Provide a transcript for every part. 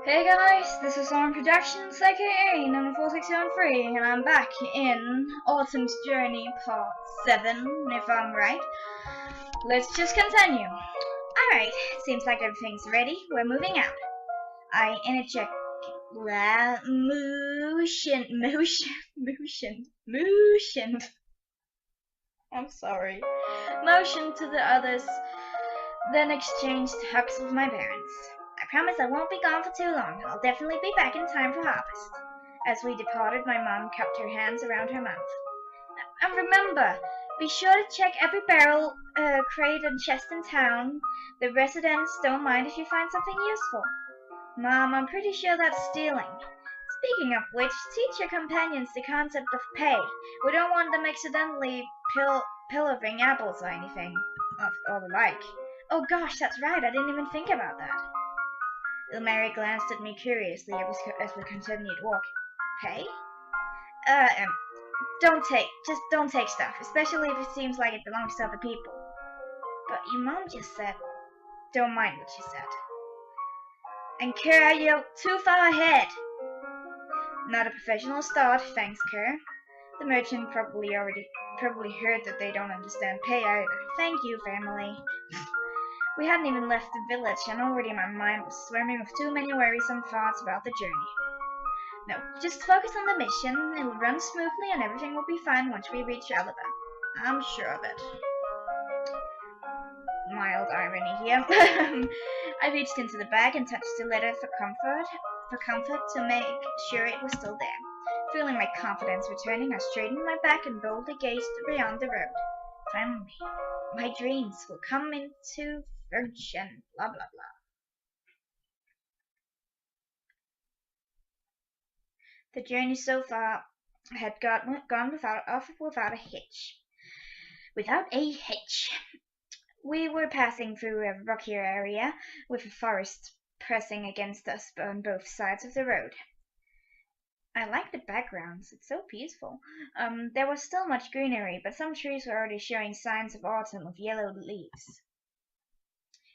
Hey guys, this is On Productions, aka number 4673, and I'm back in Autumn's Journey Part 7, if I'm right. Let's just continue. Alright, seems like everything's ready. We're moving out. I interject motion. I'm sorry. Motion to the others, then exchanged hugs with my parents. I promise I won't be gone for too long. I'll definitely be back in time for harvest. As we departed, my mom cupped her hands around her mouth. And remember, be sure to check every barrel, crate, and chest in town. The residents don't mind if you find something useful. Mom, I'm pretty sure that's stealing. Speaking of which, teach your companions the concept of pay. We don't want them accidentally pillaging apples or anything, or the like. Oh gosh, that's right, I didn't even think about that. Mary glanced at me curiously as we continued walking. Pay? Don't take stuff, especially if it seems like it belongs to other people. But your mom just said, don't mind what she said. And Kerr yelled, too far ahead. Not a professional start, thanks, Kerr. The merchant probably heard that they don't understand pay either. Thank you, family. We hadn't even left the village, and already my mind was swimming with too many worrisome thoughts about the journey. No, just focus on the mission. It'll run smoothly, and everything will be fine once we reach Alabama. I'm sure of it. Mild irony here. I reached into the bag and touched the letter for comfort to make sure it was still there. Feeling my confidence returning, I straightened my back and boldly gazed beyond the road. Finally, my dreams will come into fruition. Blah blah blah. The journey so far had gone without a hitch. Without a hitch. We were passing through a rockier area, with a forest pressing against us on both sides of the road. I like the backgrounds, it's so peaceful. There was still much greenery, but some trees were already showing signs of autumn with yellow leaves.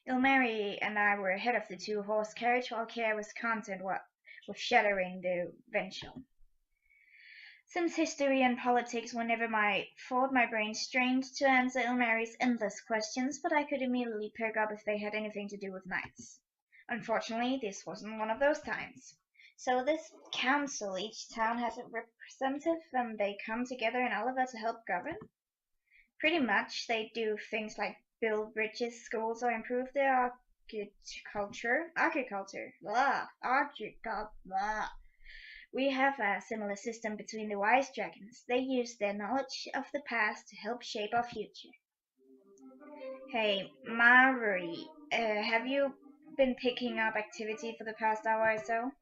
Ilmari and I were ahead of the two-horse carriage, while Kerr was content with shadowing the venture. Since history and politics were never my fault, my brain strained to answer Ilmari's endless questions, but I could immediately perk up if they had anything to do with knights. Unfortunately, this wasn't one of those times. So this council, each town has a representative and they come together in Oliver to help govern? Pretty much, they do things like build bridges, schools, or improve their agriculture. We have a similar system between the wise dragons. They use their knowledge of the past to help shape our future. Hey, Mari, have you been picking up activity for the past hour or so?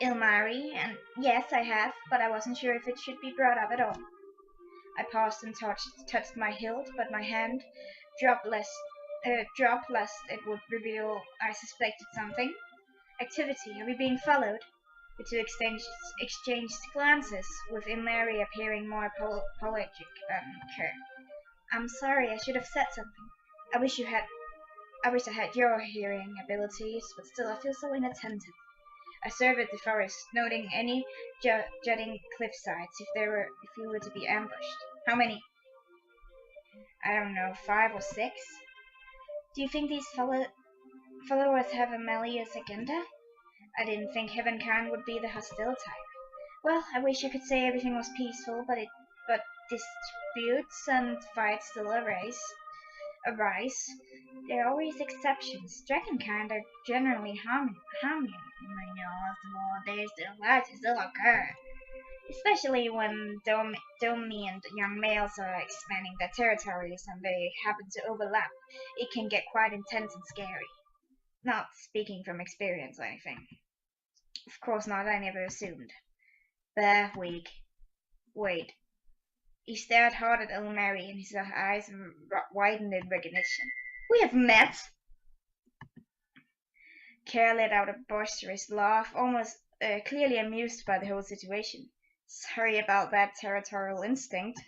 Ilmari, and yes, I have, but I wasn't sure if it should be brought up at all. I paused and touched my hilt, but my hand dropped lest it would reveal I suspected something. Activity, are we being followed? The two exchanged glances, with Ilmari appearing more apologetic than Kerr. I'm sorry, I should have said something. I wish I had your hearing abilities, but still I feel so inattentive. I surveyed the forest, noting any jutting cliff sides if you were to be ambushed. How many? I don't know, 5 or 6? Do you think these followers have a malicious agenda? I didn't think Heavenkind would be the hostile type. Well, I wish I could say everything was peaceful, but disputes and fights still arise. There are always exceptions. Dragonkind are generally harmless. They still occur. Especially when dominant young males are expanding their territories and they happen to overlap. It can get quite intense and scary. Not speaking from experience or anything. Of course not, I never assumed. Weak. Wait. He stared hard at Ilmari, and his eyes widened in recognition. We have met! Kerr let out a boisterous laugh, almost clearly amused by the whole situation. Sorry about that territorial instinct.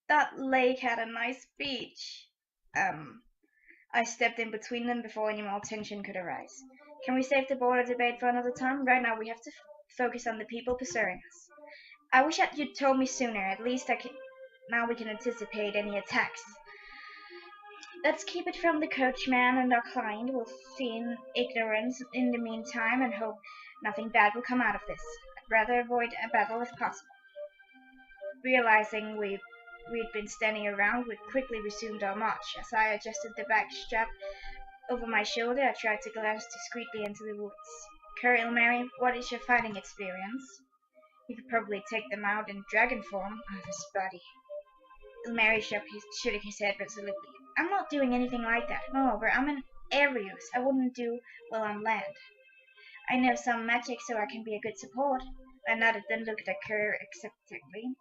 That lake had a nice beach. I stepped in between them before any more tension could arise. Can we save the border debate for another time? Right now we have to focus on the people pursuing us. I wish you'd told me sooner. At least now we can anticipate any attacks. Let's keep it from the coachman and our client. We'll feign ignorance in the meantime and hope nothing bad will come out of this. I'd rather avoid a battle if possible. Realizing we'd been standing around, we quickly resumed our march. As I adjusted the back strap over my shoulder, I tried to glance discreetly into the woods. Colonel Mary, what is your fighting experience? You could probably take them out in dragon form. Oh, this body. Mary shook his head resolutely. I'm not doing anything like that. Moreover, I'm an Aerius. I wouldn't do well on land. I know some magic, so I can be a good support. I nodded, then looked at Kerr acceptingly.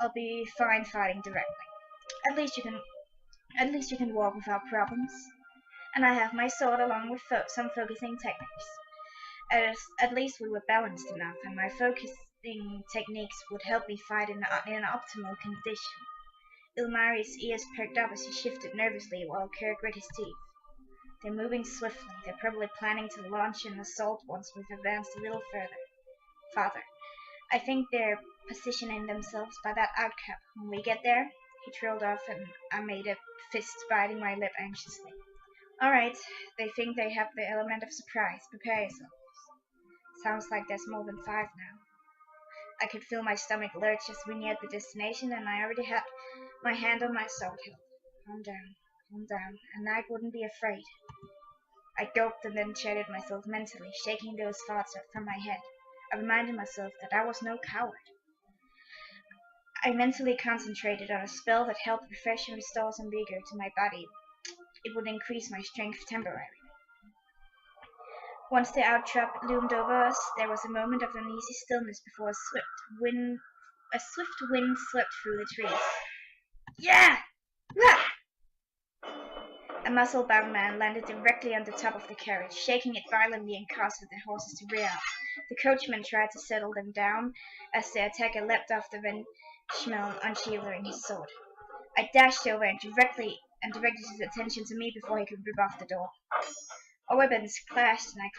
I'll be fine fighting directly. At least you can walk without problems. And I have my sword along with some focusing techniques. At least we were balanced enough, and my focusing techniques would help me fight in an optimal condition. Ilmari's ears perked up as he shifted nervously while Kerr grit his teeth. They're moving swiftly. They're probably planning to launch an assault once we've advanced a little farther. I think they're positioning themselves by that outcap. When we get there, he trailed off and I made a fist biting my lip anxiously. Alright, they think they have the element of surprise. Prepare yourselves. Sounds like there's more than 5 now. I could feel my stomach lurch as we neared the destination, and I already had my hand on my sword hilt. Calm down. A knight wouldn't be afraid. I gulped and then chided myself mentally, shaking those thoughts from my head. I reminded myself that I was no coward. I mentally concentrated on a spell that helped refresh and restore some vigor to my body. It would increase my strength temporarily. Once the outtrap loomed over us, there was a moment of uneasy stillness before a swift wind swept through the trees. Yeah! A muscle-bound man landed directly on the top of the carriage, shaking it violently and causing the horses to rear up. The coachman tried to settle them down as the attacker leapt off the benchmill, unshielding his sword. I dashed over and directed his attention to me before he could rip off the door. Our weapons clashed, and I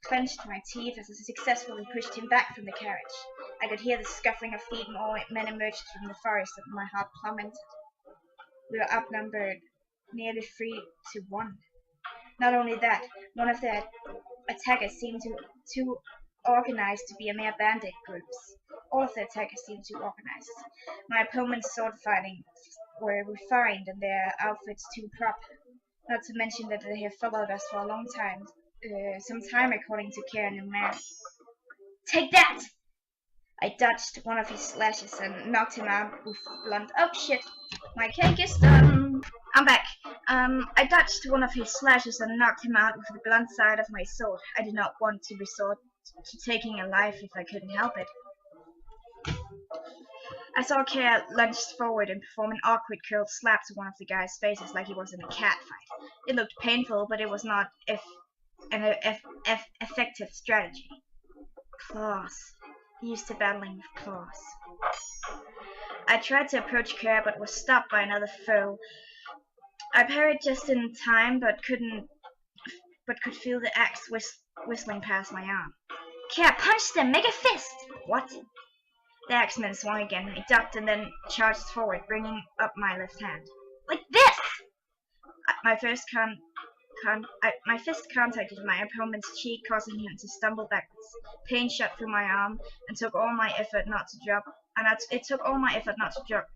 clenched my teeth as I successfully pushed him back from the carriage. I could hear the scuffling of feet, and more men emerged from the forest, and my heart plummeted. We were outnumbered nearly 3 to 1. Not only that, one of the attackers seemed too organized to be a mere bandit groups. All of the attackers seemed too organized. My opponent's sword fighting were refined, and their outfits too proper. Not to mention that they have followed us for a long time, some time according to Karen and Mary. Take that! I dodged one of his slashes and knocked him out with blunt. Oh shit! My cake is done! I'm back. I dodged one of his slashes and knocked him out with the blunt side of my sword. I did not want to resort to taking a life if I couldn't help it. I saw Kara lunge forward and perform an awkward curled slap to one of the guy's faces like he was in a cat fight. It looked painful, but it was not an effective strategy. Claws. He used to battling with claws. I tried to approach Kara, but was stopped by another foe. I parried just in time, but could feel the axe whistling past my arm. Kara, punch them! Make a fist! What? The axeman swung again. I ducked and then charged forward, bringing up my left hand. Like this! My fist contacted my opponent's cheek, causing him to stumble backwards. Pain shot through my arm and took all my effort not to drop. It took all my effort not to drop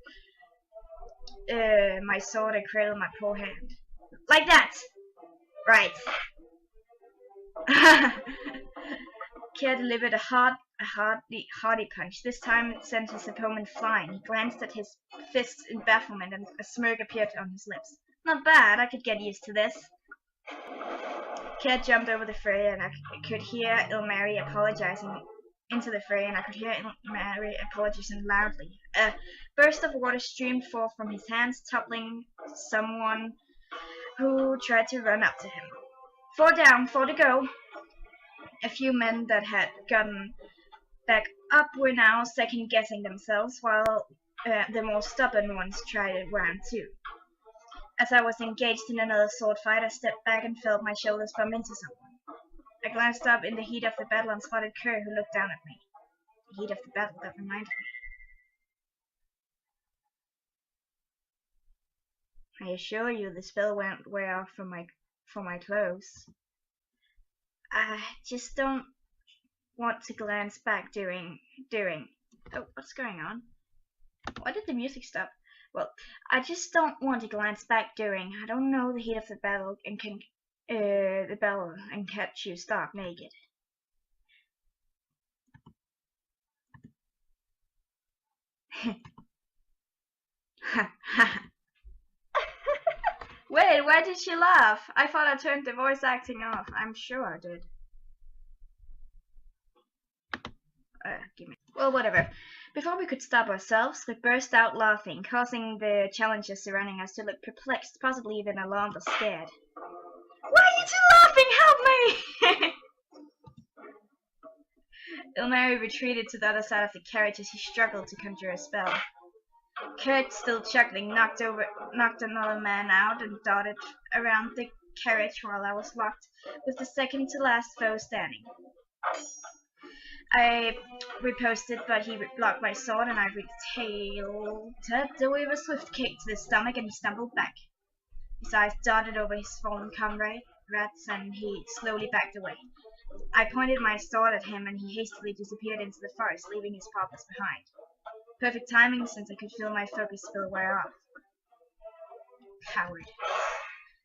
my sword and cradle my poor hand. Like that! Right. Kerr delivered a hearty punch. This time it sent his opponent flying. He glanced at his fists in bafflement, and a smirk appeared on his lips. Not bad, I could get used to this. Kerr jumped over the fray, and I could hear Ilmari apologizing loudly. A burst of water streamed forth from his hands, toppling someone who tried to run up to him. 4 down, 4 to go. A few men that had gotten back up were now second-guessing themselves, while the more stubborn ones tried it round 2. As I was engaged in another sword fight, I stepped back and felt my shoulders bump into someone. I glanced up in the heat of the battle and spotted Kerr, who looked down at me. The heat of the battle, that reminded me. I assure you the spell won't wear off for my clothes. I just don't want to glance back during... Oh, what's going on? Why did the music stop? Well, I just don't want to glance back during. I don't know the heat of the battle and catch you stark naked. Wait, why did she laugh? I thought I turned the voice acting off. I'm sure I did. Well, whatever. Before we could stop ourselves, we burst out laughing, causing the challengers surrounding us to look perplexed, possibly even alarmed or scared. Why are you two laughing? Help me! Ilmari retreated to the other side of the carriage as he struggled to conjure a spell. Kurt, still chuckling, knocked another man out and darted around the carriage while I was locked with the second to last foe standing. I riposted, but he blocked my sword, and I retaliated with a swift kick to the stomach, and he stumbled back. His eyes darted over his fallen comrades, and he slowly backed away. I pointed my sword at him, and he hastily disappeared into the forest, leaving his purpose behind. Perfect timing, since I could feel my focus spell wear off. Coward.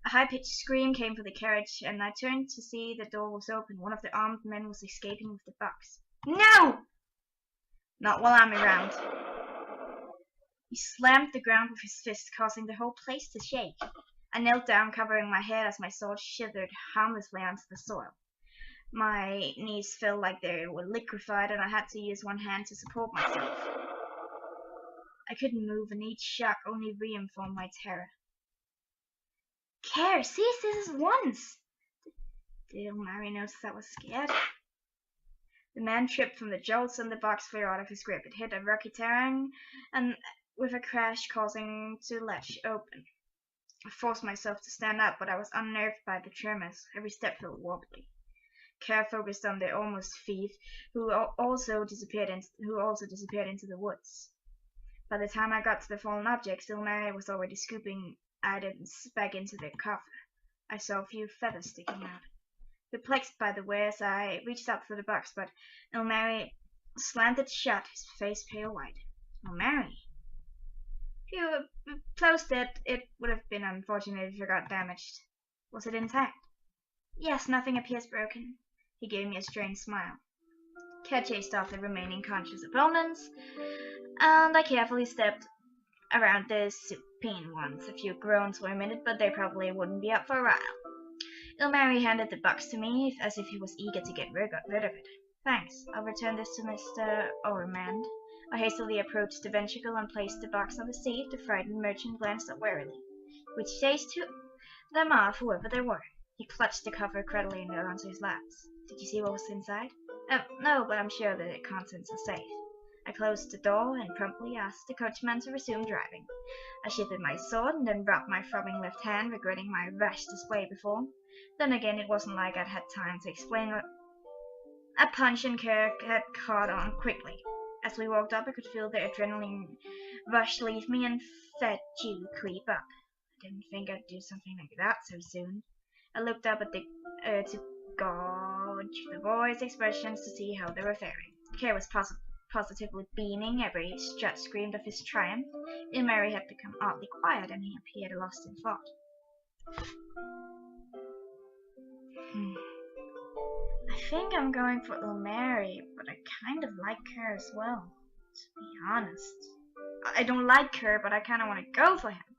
A high-pitched scream came from the carriage, and I turned to see the door was open. One of the armed men was escaping with the box. No! Not while I'm around. He slammed the ground with his fist, causing the whole place to shake. I knelt down, covering my head as my sword shivered harmlessly onto the soil. My knees felt like they were liquefied, and I had to use one hand to support myself. I couldn't move, and each shock only reinforced my terror. Care, seize this at once! Did Mary notice I was scared? The man tripped from the jolts, and the box flew out of his grip. It hit a rocky terrain, and with a crash causing to latch open. I forced myself to stand up, but I was unnerved by the tremors. Every step felt wobbly. Care focused on the almost thief, who also disappeared into the woods. By the time I got to the fallen object, Ilmari was already scooping items back into the coffer. I saw a few feathers sticking out. Perplexed by the wares, I reached up for the box, but Ilmari slammed it shut, his face pale white. Ilmari? If you closed it, it would have been unfortunate if you got damaged. Was it intact? Yes, nothing appears broken. He gave me a strange smile. Cat chased off the remaining conscious opponents, and I carefully stepped around the supine ones. A few groans for a minute, but they probably wouldn't be up for a while. Ilmari handed the box to me, as if he was eager to get rid of it. Thanks. I'll return this to Mr. Ormond. I hastily approached the ventricle and placed the box on the seat. The frightened merchant glanced up warily, which chased them off, whoever they were. He clutched the cover, cradling it onto his laps. Did you see what was inside? No, but I'm sure the contents are safe. I closed the door and promptly asked the coachman to resume driving. I sheathed my sword and then rubbed my throbbing left hand, regretting my rash display before. Then again, it wasn't like I'd had time to explain what a punch and Kirk had caught on quickly. As we walked up, I could feel the adrenaline rush leave me and fatigue creep up. I didn't think I'd do something like that so soon. I looked up at to gauge the boys' expressions to see how they were faring. Kerr was positively beaming. Every strut screamed of his triumph. Ilmari had become oddly quiet, and he appeared lost in thought. I think I'm going for Ilmari, but I kind of like Kerr as well, to be honest. I don't like Kerr, but I kind of want to go for him.